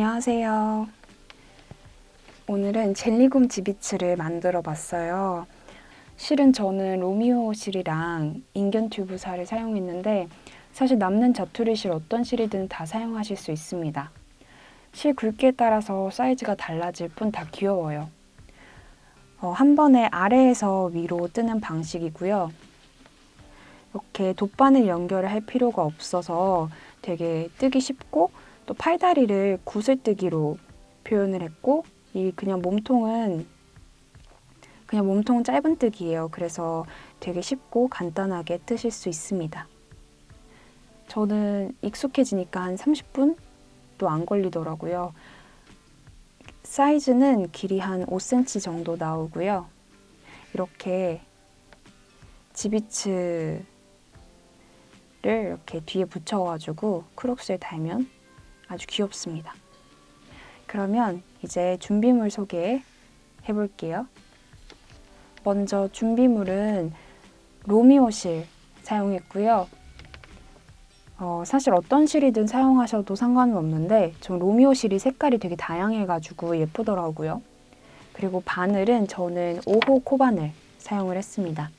안녕하세요. 오늘은 젤리곰 지비츠를 만들어 봤어요. 실은 저는 로미오 실이랑 인견 튜브살을 사용했는데 사실 남는 자투리 실 어떤 실이든 다 사용하실 수 있습니다. 실 굵기에 따라서 사이즈가 달라질 뿐 다 귀여워요. 한 번에 아래에서 위로 뜨는 방식이고요. 이렇게 돗바늘 연결을 할 필요가 없어서 되게 뜨기 쉽고 또 팔다리를 구슬뜨기로 표현을 했고 이 그냥 몸통은 짧은뜨기예요. 그래서 되게 쉽고 간단하게 뜨실 수 있습니다. 저는 익숙해지니까 한 30분도 안 걸리더라고요. 사이즈는 길이 한 5cm 정도 나오고요. 이렇게 지비츠를 이렇게 뒤에 붙여가지고 크록스에 달면 아주 귀엽습니다. 그러면 이제 준비물 소개해 볼게요. 먼저 준비물은 로미오 실 사용했고요. 사실 어떤 실이든 사용하셔도 상관은 없는데 전 로미오 실이 색깔이 되게 다양해가지고 예쁘더라고요. 그리고 바늘은 저는 5호 코바늘 사용을 했습니다.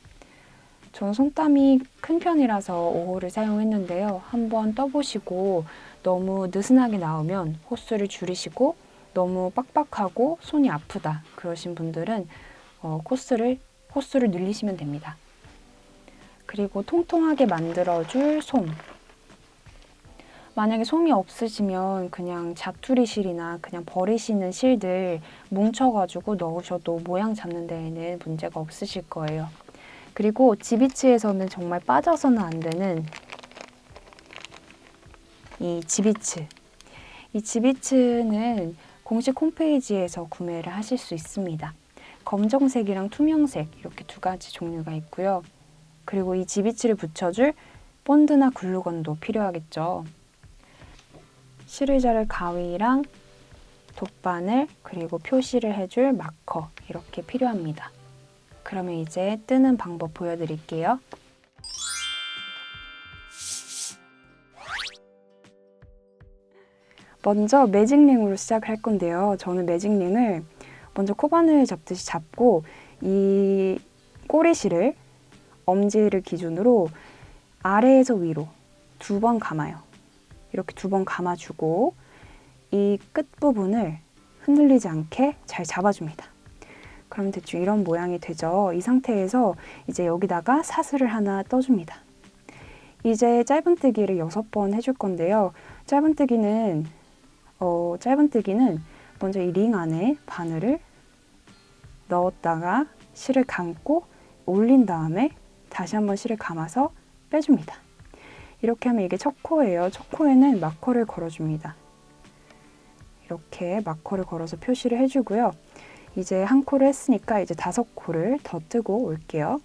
전 손땀이 큰 편이라서 5호를 사용했는데요. 한번 떠보시고 너무 느슨하게 나오면 호수를 줄이시고 너무 빡빡하고 손이 아프다 그러신 분들은 호수를 늘리시면 됩니다. 그리고 통통하게 만들어줄 솜. 만약에 솜이 없으시면 그냥 자투리 실이나 그냥 버리시는 실들 뭉쳐가지고 넣으셔도 모양 잡는 데에는 문제가 없으실 거예요. 그리고 지비츠에서는 정말 빠져서는 안 되는 이 지비츠. 이 지비츠는 공식 홈페이지에서 구매를 하실 수 있습니다. 검정색이랑 투명색 이렇게 두 가지 종류가 있고요. 그리고 이 지비츠를 붙여줄 본드나 글루건도 필요하겠죠. 실을 자를 가위랑 돗바늘 그리고 표시를 해줄 마커 이렇게 필요합니다. 그러면 이제 뜨는 방법 보여드릴게요. 먼저 매직링으로 시작할 건데요. 저는 매직링을 먼저 코바늘 잡듯이 잡고 이 꼬리실을 엄지를 기준으로 아래에서 위로 2번 감아요. 이렇게 2번 감아주고 이 끝부분을 흔들리지 않게 잘 잡아줍니다. 그럼 대충 이런 모양이 되죠. 이 상태에서 이제 여기다가 사슬을 하나 떠줍니다. 이제 짧은뜨기를 6번 해줄 건데요. 짧은뜨기는 먼저 이 링 안에 바늘을 넣었다가 실을 감고 올린 다음에 다시 한번 실을 감아서 빼줍니다. 이렇게 하면 이게 첫 코예요. 첫 코에는 마커를 걸어줍니다. 이렇게 마커를 걸어서 표시를 해주고요. 이제 한 코를 했으니까 이제 5코를 더 뜨고 올게요.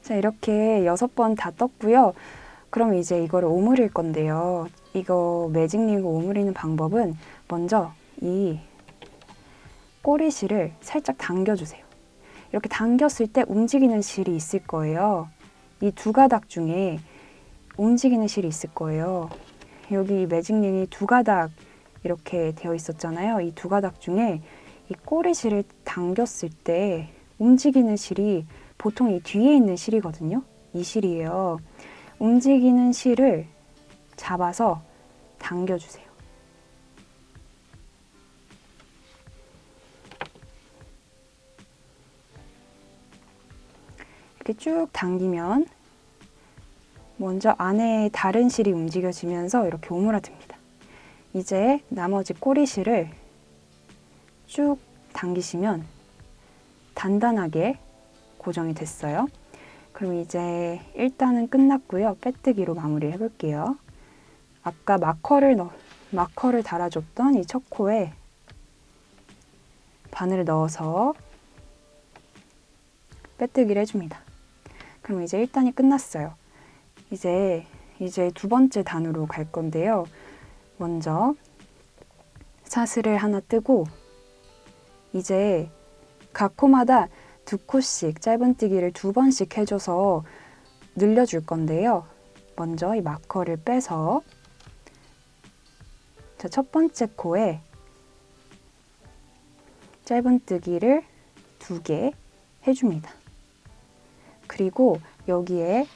자, 이렇게 6번 다 떴고요. 그럼 이제 이거를 오므릴 건데요. 이거 매직링을 오므리는 방법은 먼저 이 꼬리실을 살짝 당겨주세요. 이렇게 당겼을 때 움직이는 실이 있을 거예요. 이 두 가닥 중에 움직이는 실이 있을 거예요. 여기 매직링이 2가닥 이렇게 되어 있었잖아요. 이 2가닥 중에 이 꼬리실을 당겼을 때 움직이는 실이 보통 이 뒤에 있는 실이거든요. 이 실이에요. 움직이는 실을 잡아서 당겨주세요. 이렇게 쭉 당기면 먼저 안에 다른 실이 움직여지면서 이렇게 오므라듭니다. 이제 나머지 꼬리실을 쭉 당기시면 단단하게 고정이 됐어요. 그럼 이제 일단은 끝났고요. 빼뜨기로 마무리 해볼게요. 아까 마커를 달아줬던 이 첫 코에 바늘을 넣어서 빼뜨기를 해줍니다. 그럼 이제 1단이 끝났어요. 이제 2번째 단으로 갈 건데요. 먼저 사슬을 하나 뜨고 이제 각 코마다 2코씩 짧은뜨기를 2번씩 해줘서 늘려줄 건데요. 먼저 이 마커를 빼서 첫 번째 코에 짧은뜨기를 2개 해줍니다. 그리고 여기에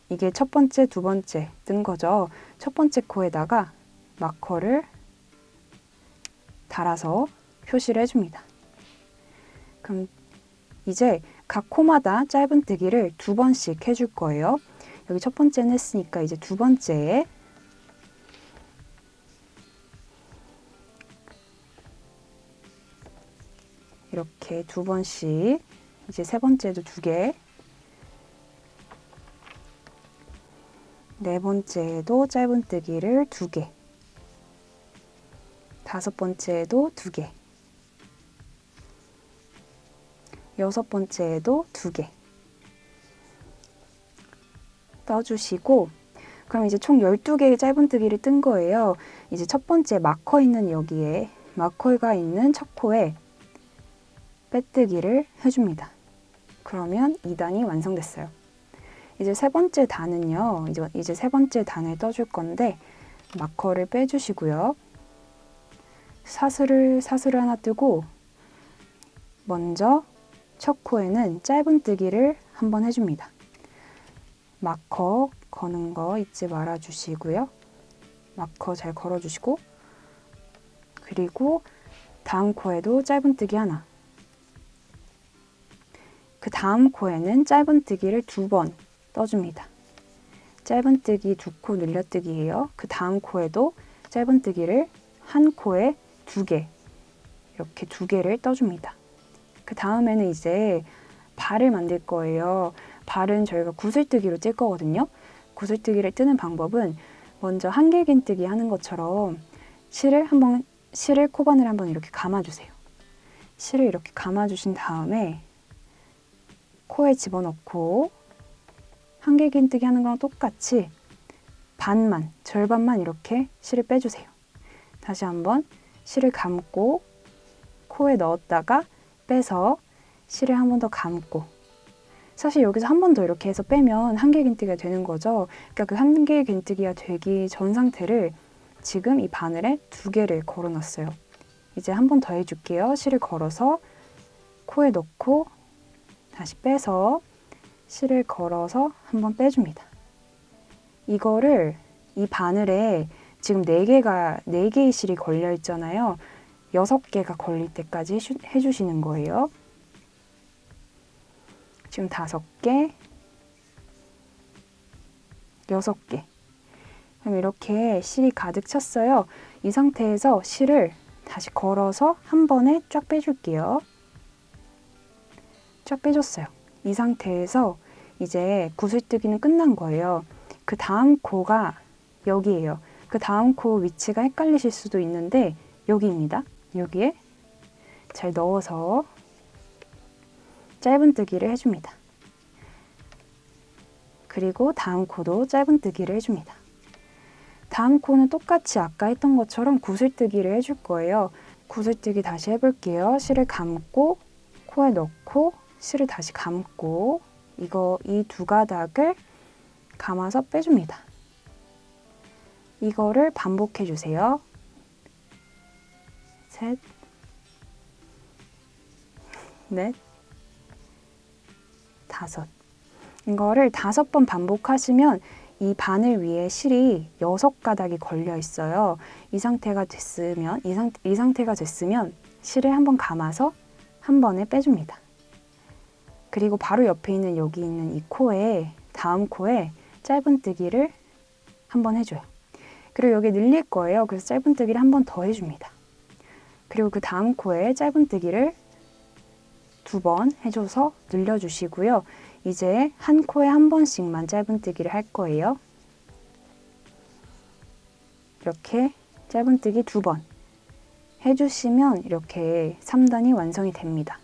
이게 첫 번째, 두 번째 뜬 거죠. 첫 번째 코에다가 마커를 달아서 표시를 해줍니다. 그럼 이제 각 코마다 짧은뜨기를 2번씩 해줄 거예요. 여기 첫 번째는 했으니까 이제 두 번째에 이렇게 2번씩, 이제 세 번째도 2개, 네 번째에도 짧은뜨기를 2개, 다섯 번째에도 2개, 여섯 번째에도 2개 떠주시고, 그럼 이제 총 12개의 짧은뜨기를 뜬 거예요. 이제 첫 번째 마커 있는 여기에, 마커가 있는 첫 코에 빼뜨기를 해줍니다. 그러면 2단이 완성됐어요. 이제 세 번째 단은요, 이제 세 번째 단을 떠줄 건데 마커를 빼주시고요. 사슬을 하나 뜨고, 먼저 첫 코에는 짧은뜨기를 한번 해줍니다. 마커 거는 거 잊지 말아 주시고요. 마커 잘 걸어주시고, 그리고 다음 코에도 짧은뜨기 하나, 그 다음 코에는 짧은뜨기를 2번 떠줍니다. 짧은뜨기 2코 늘려뜨기예요. 그 다음 코에도 짧은뜨기를 한 코에 2개, 이렇게 2개를 떠줍니다. 그 다음에는 이제 발을 만들 거예요. 발은 저희가 구슬뜨기로 뜰 거거든요. 구슬뜨기를 뜨는 방법은 먼저 한길긴뜨기 하는 것처럼 실을 코바늘 한번 이렇게 감아주세요. 실을 이렇게 감아주신 다음에 코에 집어넣고 한길긴뜨기 하는 거랑 똑같이 절반만 이렇게 실을 빼주세요. 다시 한번 실을 감고 코에 넣었다가 빼서 실을 한 번 더 감고, 사실 여기서 한 번 더 이렇게 해서 빼면 한길긴뜨기가 되는 거죠. 그러니까 그 한길긴뜨기가 되기 전 상태를 지금 이 바늘에 2개를 걸어놨어요. 이제 한 번 더 해줄게요. 실을 걸어서 코에 넣고 다시 빼서 실을 걸어서 한번 빼줍니다. 이거를 이 바늘에 지금 4개의 실이 걸려 있잖아요. 6개가 걸릴 때까지 해주시는 거예요. 지금 5개, 6개. 그럼 이렇게 실이 가득 찼어요. 이 상태에서 실을 다시 걸어서 한 번에 쫙 빼줄게요. 쫙 빼줬어요. 이 상태에서 이제 구슬뜨기는 끝난 거예요. 그 다음 코가 여기예요. 그 다음 코 위치가 헷갈리실 수도 있는데 여기입니다. 여기에 잘 넣어서 짧은뜨기를 해줍니다. 그리고 다음 코도 짧은뜨기를 해줍니다. 다음 코는 똑같이 아까 했던 것처럼 구슬뜨기를 해줄 거예요. 구슬뜨기 다시 해볼게요. 실을 감고 코에 넣고 실을 다시 감고, 이 2가닥을 감아서 빼줍니다. 이거를 반복해 주세요. 셋, 넷, 다섯. 이거를 5번 반복하시면 이 바늘 위에 실이 6가닥이 걸려 있어요. 이 상태가 됐으면 실을 한번 감아서 한 번에 빼줍니다. 그리고 바로 옆에 있는 여기 있는 이 코에, 다음 코에 짧은뜨기를 한번 해줘요. 그리고 여기 늘릴 거예요. 그래서 짧은뜨기를 한 번 더 해줍니다. 그리고 그 다음 코에 짧은뜨기를 2번 해줘서 늘려주시고요. 이제 한 코에 한 번씩만 짧은뜨기를 할 거예요. 이렇게 짧은뜨기 2번 해주시면 이렇게 3단이 완성이 됩니다.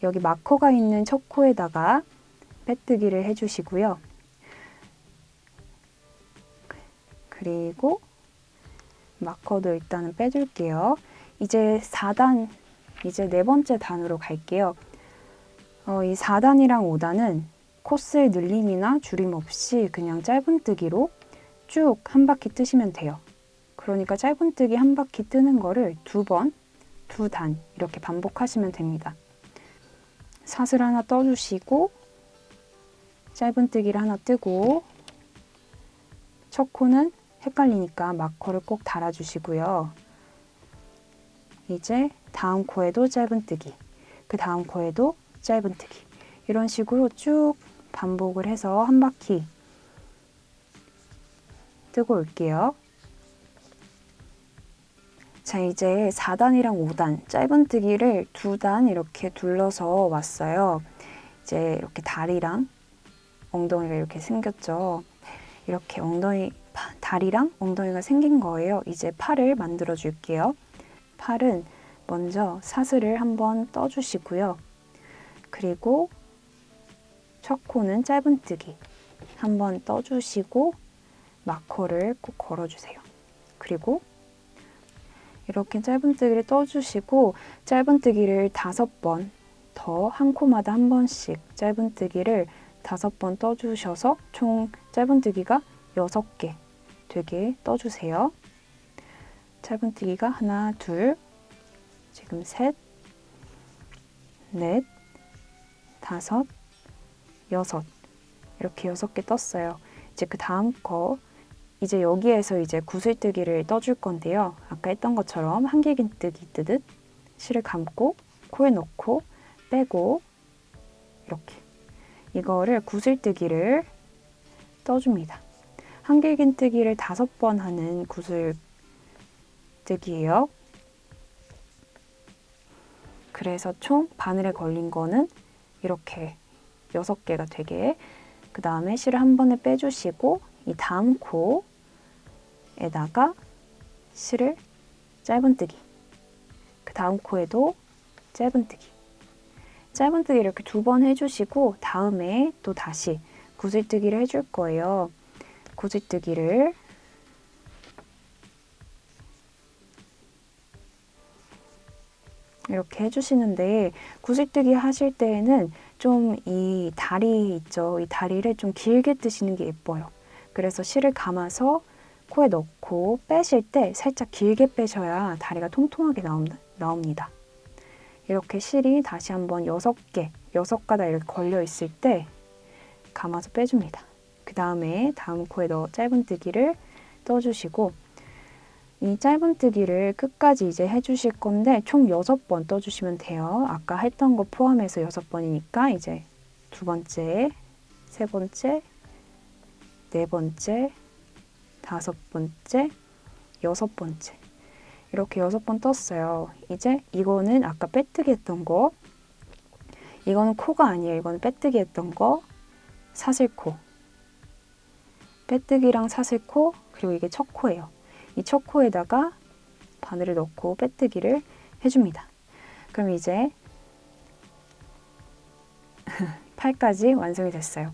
여기 마커가 있는 첫 코에다가 빼뜨기를 해주시고요. 그리고 마커도 일단은 빼줄게요. 이제 4단 이제 네 번째 단으로 갈게요. 이 4단이랑 5단은 코스의 늘림이나 줄임 없이 그냥 짧은뜨기로 쭉 한 바퀴 뜨시면 돼요. 그러니까 짧은뜨기 한 바퀴 뜨는 거를 2번, 2단 이렇게 반복하시면 됩니다. 사슬 하나 떠주시고 짧은뜨기를 하나 뜨고 첫 코는 헷갈리니까 마커를 꼭 달아주시고요. 이제 다음 코에도 짧은뜨기, 그 다음 코에도 짧은뜨기 이런 식으로 쭉 반복을 해서 한 바퀴 뜨고 올게요. 자, 이제 4단이랑 5단 짧은뜨기를 2단 이렇게 둘러서 왔어요. 이제 이렇게 다리랑 엉덩이가 이렇게 생겼죠. 이렇게 다리랑 엉덩이가 생긴 거예요. 이제 팔을 만들어 줄게요. 팔은 먼저 사슬을 한번 떠주시고요. 그리고 첫 코는 짧은뜨기 한번 떠주시고 마커를 꼭 걸어주세요. 그리고 이렇게 짧은뜨기를 떠주시고 짧은뜨기를 5번 더 한 코마다 한 번씩 짧은뜨기를 5번 떠주셔서 총 짧은뜨기가 6개 되게 떠주세요. 짧은뜨기가 하나, 둘, 지금 셋, 넷, 5, 6 이렇게 6개 떴어요. 이제 그 다음 거 이제 여기에서 이제 구슬뜨기를 떠줄 건데요. 아까 했던 것처럼 한길긴뜨기 뜨듯 실을 감고 코에 넣고 빼고 이렇게 이거를 구슬뜨기를 떠줍니다. 한길긴뜨기를 5번 하는 구슬뜨기예요. 그래서 총 바늘에 걸린 거는 이렇게 6개가 되게 그 다음에 실을 한 번에 빼주시고 이 다음 코에다가 실을 짧은뜨기 그 다음 코에도 짧은뜨기를 이렇게 2번 해주시고 다음에 또 다시 구슬뜨기를 해줄 거예요. 구슬뜨기를 이렇게 해주시는데 구슬뜨기 하실 때에는 좀 이 다리 있죠. 이 다리를 좀 길게 뜨시는 게 예뻐요. 그래서 실을 감아서 코에 넣고 빼실 때 살짝 길게 빼셔야 다리가 통통하게 나옵니다. 이렇게 실이 다시 한번 6개, 6가닥 이렇게 걸려 있을 때 감아서 빼줍니다. 그 다음에 다음 코에 짧은뜨기를 떠주시고 이 짧은뜨기를 끝까지 이제 해주실 건데 총 6번 떠주시면 돼요. 아까 했던 거 포함해서 6번이니까 이제 2번째, 3번째, 4번째, 5번째, 6번째 이렇게 6번 떴어요. 이제 이거는 아까 빼뜨기 했던 거 이거는 코가 아니에요. 이거는 빼뜨기 했던 거 사슬코 빼뜨기랑 사슬코 그리고 이게 첫 코예요. 이 첫 코에다가 바늘을 넣고 빼뜨기를 해줍니다. 그럼 이제 팔까지 완성이 됐어요.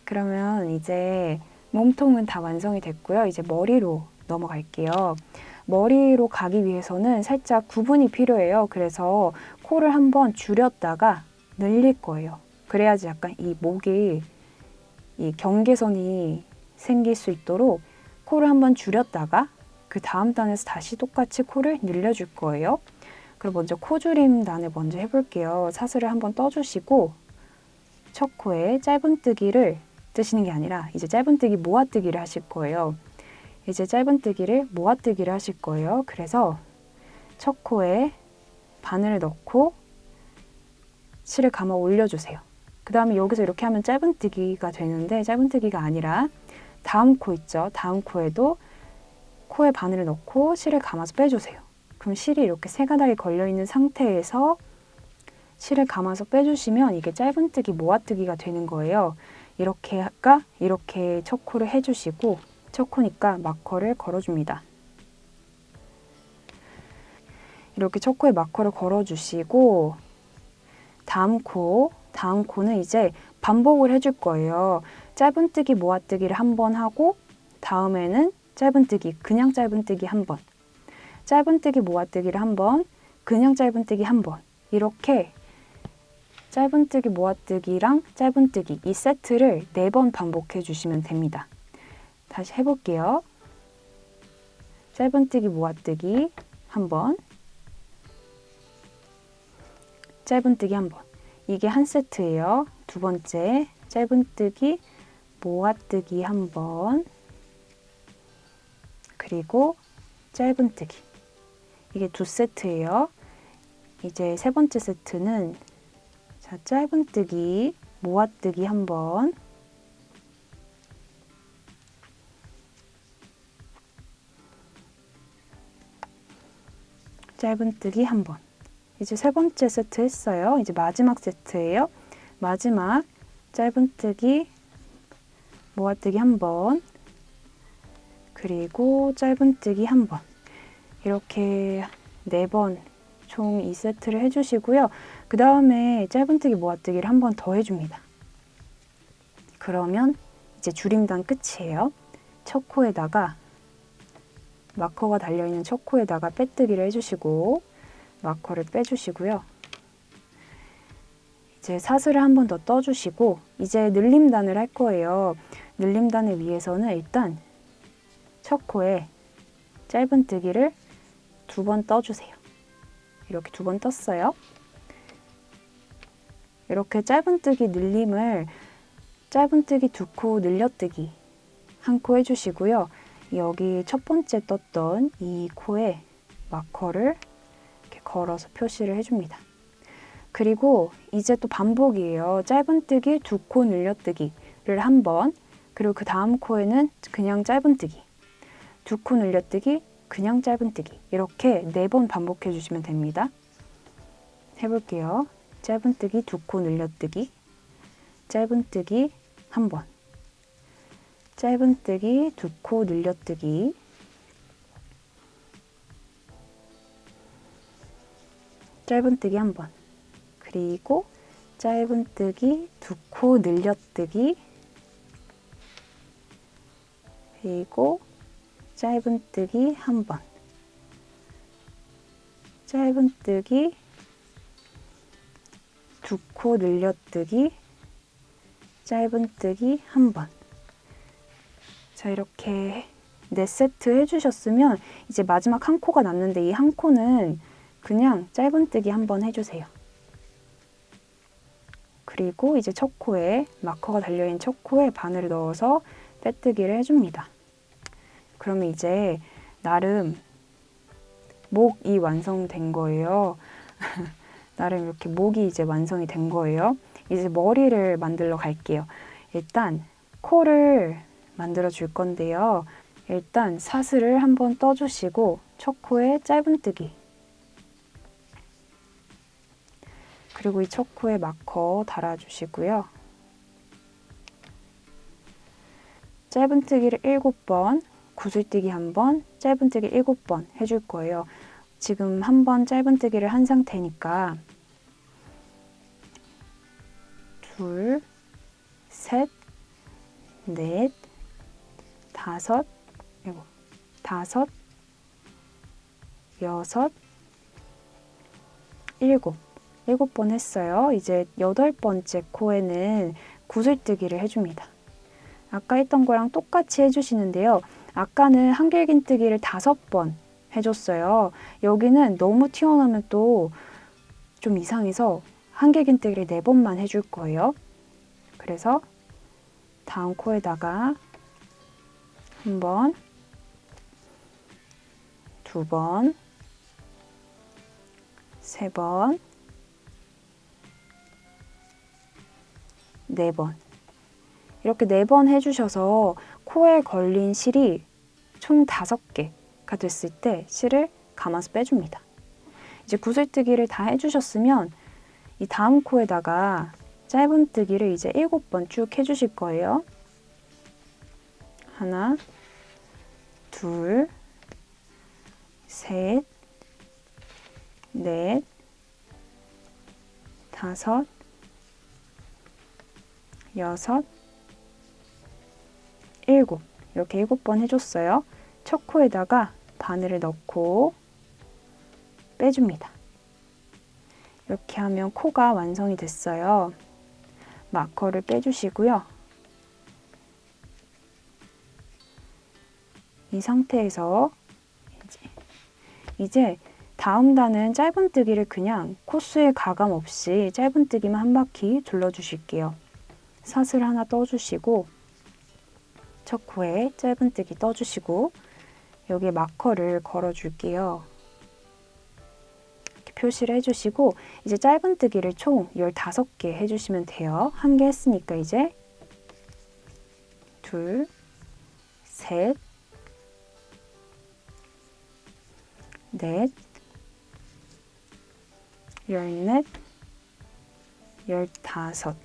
그러면 이제 몸통은 다 완성이 됐고요. 이제 머리로 넘어갈게요. 머리로 가기 위해서는 살짝 구분이 필요해요. 그래서 코를 한번 줄였다가 늘릴 거예요. 그래야지 약간 이 목이 이 경계선이 생길 수 있도록 코를 한번 줄였다가 그 다음 단에서 다시 똑같이 코를 늘려줄 거예요. 그럼 먼저 코줄임 단을 먼저 해볼게요. 사슬을 한번 떠주시고 첫 코에 짧은뜨기를 뜨시는 게 아니라 이제 짧은뜨기 모아뜨기를 하실 거예요. 이제 짧은뜨기를 모아뜨기를 하실 거예요. 그래서 첫 코에 바늘을 넣고 실을 감아 올려주세요. 그 다음에 여기서 이렇게 하면 짧은뜨기가 되는데 짧은뜨기가 아니라 다음 코 있죠. 다음 코에도 코에 바늘을 넣고 실을 감아서 빼주세요. 그럼 실이 이렇게 3가닥이 걸려있는 상태에서 실을 감아서 빼주시면 이게 짧은뜨기 모아뜨기가 되는 거예요. 이렇게 첫 코를 해주시고 첫 코니까 마커를 걸어줍니다. 이렇게 첫 코에 마커를 걸어주시고 다음 코는 이제 반복을 해줄 거예요. 짧은뜨기 모아뜨기를 한 번 하고 다음에는 짧은뜨기, 그냥 짧은뜨기 한 번, 짧은뜨기 모아뜨기를 한 번, 그냥 짧은뜨기 한 번. 이렇게 짧은뜨기 모아뜨기랑 짧은뜨기 이 세트를 4번 반복해 주시면 됩니다. 다시 해볼게요. 짧은뜨기 모아뜨기 한 번, 짧은뜨기 한 번. 이게 한 세트예요. 두 번째 짧은뜨기 모아뜨기 한 번, 그리고 짧은뜨기. 이게 두 세트예요. 이제 세 번째 세트는 자, 짧은뜨기 모아뜨기 한 번, 짧은뜨기 한 번. 이제 세 번째 세트 했어요. 이제 마지막 세트예요. 마지막 짧은뜨기 모아뜨기 한 번, 그리고 짧은뜨기 한 번. 이렇게 4번 총 2세트를 해주시고요. 그 다음에 짧은뜨기 모아뜨기를 한 번 더 해줍니다. 그러면 이제 줄임단 끝이에요. 첫 코에다가 마커가 달려있는 첫 코에다가 빼뜨기를 해주시고 마커를 빼주시고요. 이제 사슬을 한 번 더 떠주시고 이제 늘림단을 할 거예요. 늘림단을 위해서는 일단 첫 코에 짧은뜨기를 2번 떠주세요. 이렇게 2번 떴어요. 이렇게 짧은뜨기 늘림을 짧은뜨기 2코 늘려뜨기 한 코 해주시고요. 여기 첫 번째 떴던 이 코에 마커를 이렇게 걸어서 표시를 해줍니다. 그리고 이제 또 반복이에요. 짧은뜨기 2코 늘려뜨기를 한 번, 그리고 그 다음 코에는 그냥 짧은뜨기, 2코 늘려뜨기, 그냥 짧은뜨기. 이렇게 4번 반복해 주시면 됩니다. 해볼게요. 짧은뜨기 2코 늘려뜨기, 짧은뜨기 한 번, 짧은뜨기 2코 늘려뜨기, 짧은뜨기 한 번, 그리고 짧은뜨기 2코 늘려뜨기, 그리고 짧은뜨기 한 번, 짧은뜨기 2코 늘려뜨기, 짧은뜨기 한 번. 자, 이렇게 4세트 해주셨으면 이제 마지막 한 코가 남는데 이 한 코는 그냥 짧은뜨기 한 번 해주세요. 그리고 이제 첫 코에 마커가 달려있는 첫 코에 바늘을 넣어서 빼뜨기를 해줍니다. 그러면 이제 나름 목이 완성된 거예요. 나름 이렇게 목이 이제 완성이 된 거예요. 이제 머리를 만들러 갈게요. 일단 코를 만들어 줄 건데요. 일단 사슬을 한번 떠주시고 첫 코에 짧은뜨기, 그리고 이 첫 코에 마커 달아주시고요. 짧은뜨기를 7번, 구슬뜨기 한 번, 짧은뜨기 7번 해줄 거예요. 지금 한 번 짧은뜨기를 한 상태니까 둘, 셋, 넷, 다섯, 다섯, 여섯, 일곱. 7번 했어요. 이제 8번째 코에는 구슬뜨기를 해줍니다. 아까 했던 거랑 똑같이 해주시는데요. 아까는 한길긴뜨기를 5번 해줬어요. 여기는 너무 튀어나오면 또 좀 이상해서 한길긴뜨기를 4번만 해줄 거예요. 그래서 다음 코에다가 1번, 2번, 3번, 4번. 이렇게 4번 해주셔서 코에 걸린 실이 총 5개가 됐을 때 실을 감아서 빼줍니다. 이제 구슬뜨기를 다 해주셨으면 이 다음 코에다가 짧은뜨기를 이제 7번 쭉 해주실 거예요. 하나, 둘, 셋, 넷, 다섯, 여섯, 7. 이렇게 7번 해줬어요. 첫 코에다가 바늘을 넣고 빼줍니다. 이렇게 하면 코가 완성이 됐어요. 마커를 빼주시고요. 이 상태에서 이제 다음 단은 짧은뜨기를 그냥 코스에 가감 없이 짧은뜨기만 한 바퀴 둘러주실게요. 사슬 하나 떠주시고 첫 코에 짧은뜨기 떠주시고 여기에 마커를 걸어줄게요. 이렇게 표시를 해주시고 이제 짧은뜨기를 총 15개 해주시면 돼요. 한 개 했으니까 이제 둘, 셋, 넷, 열넷, 15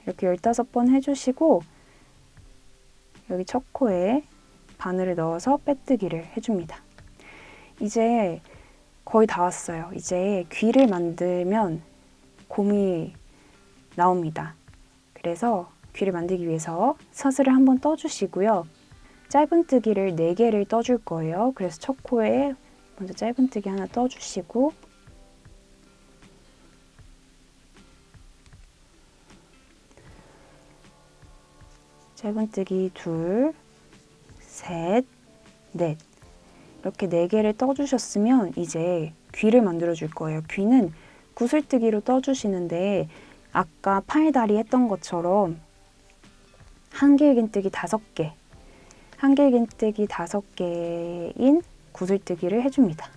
이렇게 15번 해주시고 여기 첫 코에 바늘을 넣어서 빼뜨기를 해줍니다. 이제 거의 다 왔어요. 이제 귀를 만들면 곰이 나옵니다. 그래서 귀를 만들기 위해서 사슬을 한번 떠주시고요. 짧은뜨기를 4개를 떠줄 거예요. 그래서 첫 코에 먼저 짧은뜨기 하나 떠주시고 짧은뜨기 둘, 셋, 넷 이렇게 4개를 떠주셨으면 이제 귀를 만들어 줄 거예요. 귀는 구슬뜨기로 떠주시는데 아까 팔다리 했던 것처럼 한길긴뜨기 5개, 한길긴뜨기 5개인 구슬뜨기를 해줍니다.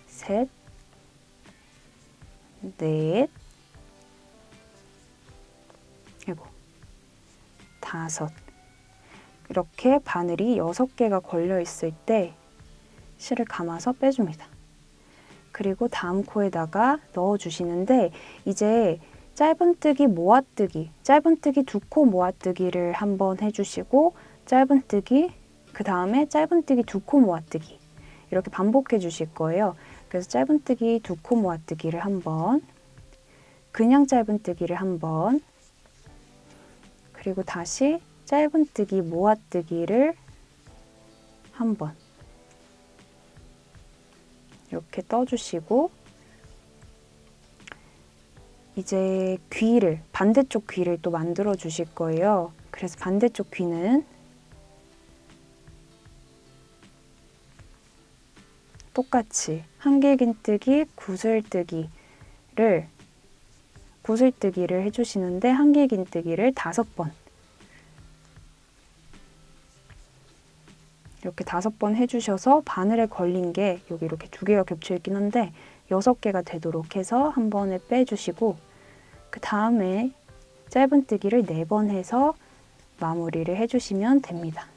셋, 넷, 그리고 5 이렇게 바늘이 6개가 걸려 있을 때 실을 감아서 빼줍니다. 그리고 다음 코에다가 넣어주시는데 이제 짧은뜨기 모아뜨기, 짧은뜨기 2코 모아뜨기를 한번 해주시고 짧은뜨기, 그 다음에 짧은뜨기 2코 모아뜨기 이렇게 반복해 주실 거예요. 그래서 짧은뜨기 2코 모아뜨기를 한번, 그냥 짧은뜨기를 한번, 그리고 다시 짧은뜨기 모아뜨기를 한번 이렇게 떠주시고 이제 귀를, 반대쪽 귀를 또 만들어 주실 거예요. 그래서 반대쪽 귀는 똑같이 한길긴뜨기, 구슬뜨기를 해주시는데 한길긴뜨기를 5번 이렇게 5번 해주셔서 바늘에 걸린 게 여기 이렇게 2개가 겹쳐 있긴 한데 6개가 되도록 해서 한 번에 빼주시고 그 다음에 짧은뜨기를 4번 해서 마무리를 해주시면 됩니다.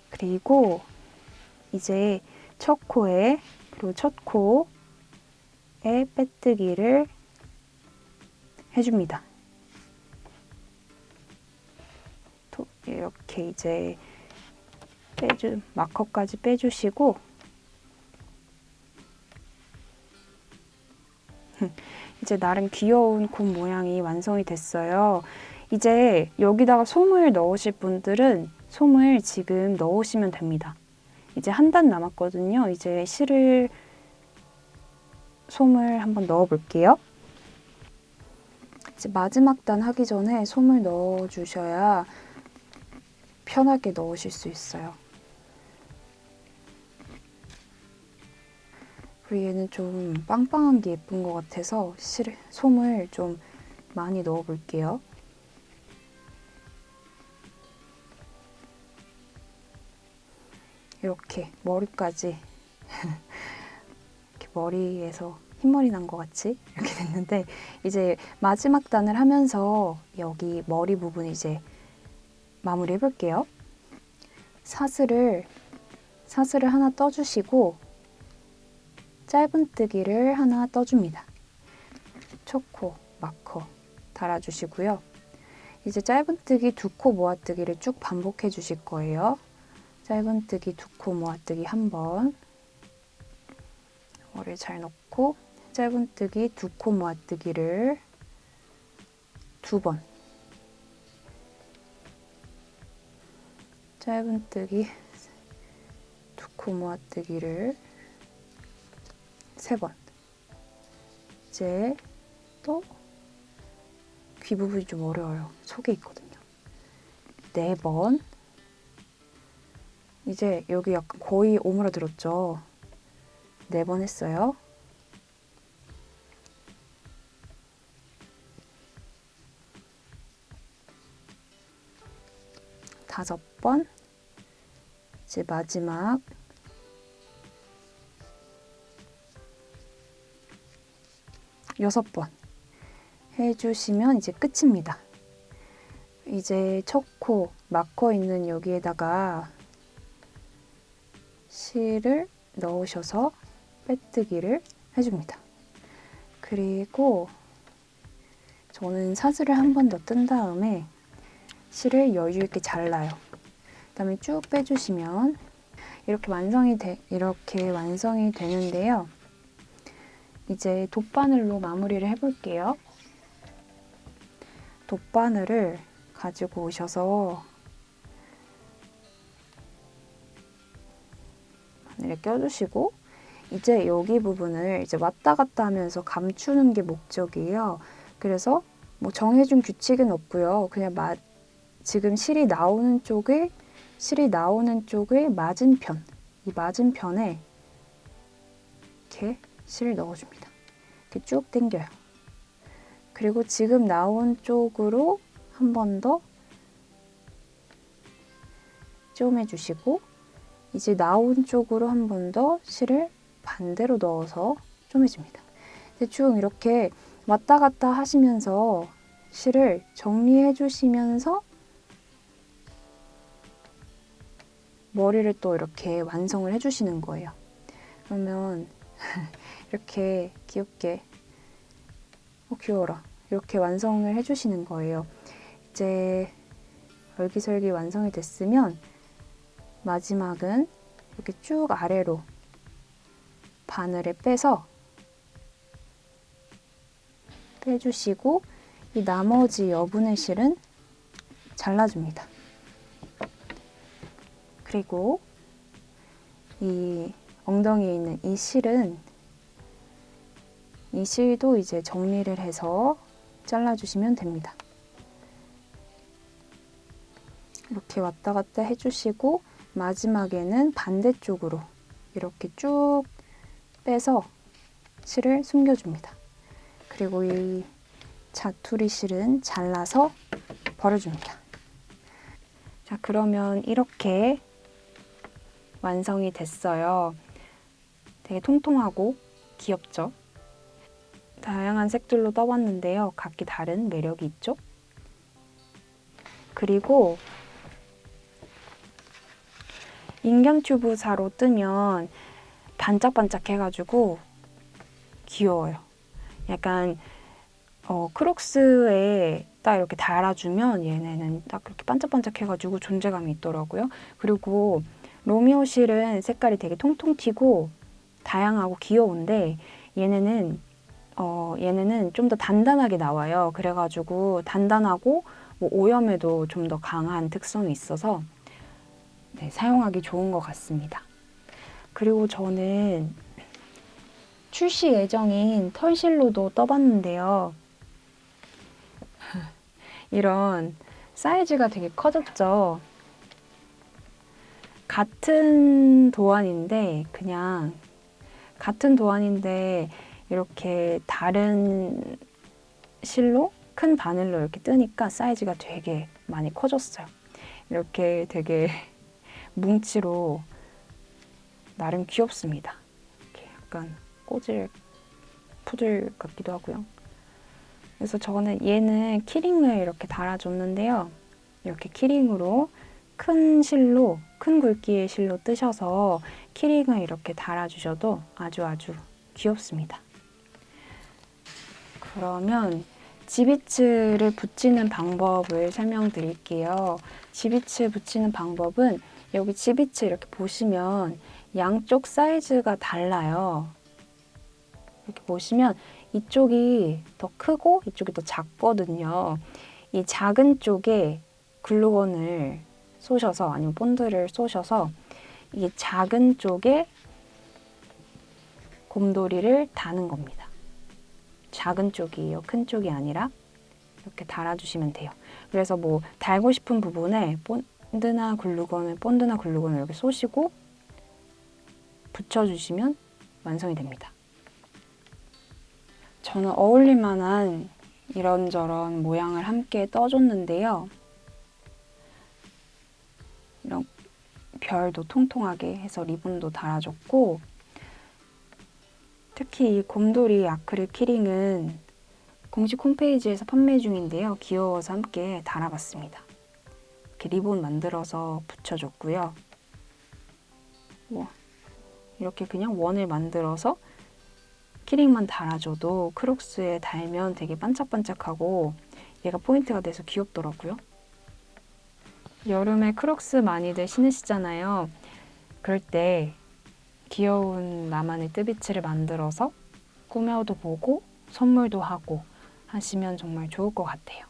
그리고 이제 첫 코에, 그리고 첫 코에 빼뜨기를 해줍니다. 이렇게 이제 마커까지 빼주시고 이제 나름 귀여운 곰 모양이 완성이 됐어요. 이제 여기다가 솜을 넣으실 분들은 솜을 지금 넣으시면 됩니다. 이제 한 단 남았거든요. 이제 솜을 한번 넣어 볼게요. 이제 마지막 단 하기 전에 솜을 넣어 주셔야 편하게 넣으실 수 있어요. 그리고 얘는 좀 빵빵한 게 예쁜 것 같아서 솜을 좀 많이 넣어 볼게요. 이렇게 머리까지 이렇게 머리에서 흰머리 난 것 같이 이렇게 됐는데 이제 마지막 단을 하면서 여기 머리 부분 이제 마무리 해볼게요. 사슬을 하나 떠주시고 짧은뜨기를 하나 떠줍니다. 첫 코, 마커 달아주시고요. 이제 짧은뜨기 2코 모아뜨기를 쭉 반복해 주실 거예요. 짧은뜨기 2코 모아뜨기 한 번, 머리를 잘 넣고 짧은뜨기 2코 모아뜨기를 2번, 짧은뜨기, 두코 모아뜨기를 3번. 이제 또 귀 부분이 좀 어려워요. 속에 있거든요. 4번. 이제 여기 약간 거의 오므라들었죠. 4번 했어요. 5번. 이제 마지막 6번 해주시면 이제 끝입니다. 이제 첫 코 막혀 있는 여기에다가 실을 넣으셔서 빼뜨기를 해줍니다. 그리고 저는 사슬을 한 번 더 뜬 다음에 실을 여유 있게 잘라요. 그다음에 쭉 빼주시면 이렇게 완성이 되는데요. 이제 돗바늘로 마무리를 해볼게요. 돗바늘을 가지고 오셔서 바늘에 껴주시고 이제 여기 부분을 이제 왔다 갔다 하면서 감추는 게 목적이에요. 그래서 뭐 정해준 규칙은 없고요. 그냥 지금 실이 나오는 쪽에 맞은편, 이 맞은편에 이렇게 실을 넣어줍니다. 이렇게 쭉 당겨요. 그리고 지금 나온 쪽으로 한 번 더 쪼매주시고 이제 나온 쪽으로 한 번 더 실을 반대로 넣어서 쪼매줍니다. 대충 이렇게 왔다 갔다 하시면서 실을 정리해 주시면서 머리를 또 이렇게 완성을 해주시는 거예요. 그러면 이렇게 귀엽게 귀여워라. 이렇게 완성을 해주시는 거예요. 이제 얼기설기 완성이 됐으면 마지막은 이렇게 쭉 아래로 바늘을 빼주시고 이 나머지 여분의 실은 잘라줍니다. 그리고 이 엉덩이에 있는 이 실도 이제 정리를 해서 잘라주시면 됩니다. 이렇게 왔다 갔다 해주시고 마지막에는 반대쪽으로 이렇게 쭉 빼서 실을 숨겨줍니다. 그리고 이 자투리 실은 잘라서 버려줍니다. 자, 그러면 이렇게 완성이 됐어요. 되게 통통하고 귀엽죠? 다양한 색들로 떠봤는데요. 각기 다른 매력이 있죠? 그리고 인견 튜브사로 뜨면 반짝반짝 해가지고 귀여워요. 약간 크록스에 딱 이렇게 달아주면 얘네는 딱 그렇게 반짝반짝 해가지고 존재감이 있더라고요. 그리고 로미오 실은 색깔이 되게 통통 튀고 다양하고 귀여운데 얘네는 좀 더 단단하게 나와요. 그래가지고 단단하고 뭐 오염에도 좀 더 강한 특성이 있어서 네, 사용하기 좋은 것 같습니다. 그리고 저는 출시 예정인 털실로도 떠봤는데요. 이런 사이즈가 되게 커졌죠. 같은 도안인데 이렇게 다른 실로 큰 바늘로 이렇게 뜨니까 사이즈가 되게 많이 커졌어요. 이렇게 되게 뭉치로 나름 귀엽습니다. 이렇게 약간 푸들 같기도 하고요. 그래서 저는 얘는 키링을 이렇게 달아줬는데요. 이렇게 키링으로 큰 굵기의 실로 뜨셔서 키링을 이렇게 달아주셔도 아주 귀엽습니다. 그러면 지비츠를 붙이는 방법을 설명드릴게요. 지비츠 붙이는 방법은 여기 지비츠 이렇게 보시면 양쪽 사이즈가 달라요. 이렇게 보시면 이쪽이 더 크고 이쪽이 더 작거든요. 이 작은 쪽에 글루건을 쏘셔서 아니면 본드를 쏘셔서 이게 작은 쪽에 곰돌이를 다는 겁니다. 작은 쪽이에요. 큰 쪽이 아니라 이렇게 달아주시면 돼요. 그래서 뭐 달고 싶은 부분에 본드나 글루건을 이렇게 쏘시고 붙여주시면 완성이 됩니다. 저는 어울릴 만한 이런저런 모양을 함께 떠줬는데요. 이런 별도 통통하게 해서 리본도 달아줬고, 특히 이 곰돌이 아크릴 키링은 공식 홈페이지에서 판매 중인데요. 귀여워서 함께 달아봤습니다. 이렇게 리본 만들어서 붙여줬고요. 이렇게 그냥 원을 만들어서 키링만 달아줘도 크록스에 달면 되게 반짝반짝하고 얘가 포인트가 돼서 귀엽더라고요. 여름에 크록스 많이들 신으시잖아요. 그럴 때 귀여운 나만의 뜨비치를 만들어서 꾸며도 보고 선물도 하고 하시면 정말 좋을 것 같아요.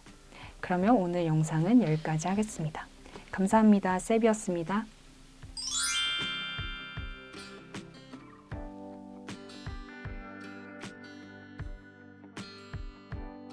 그러면 오늘 영상은 여기까지 하겠습니다. 감사합니다. 세비였습니다.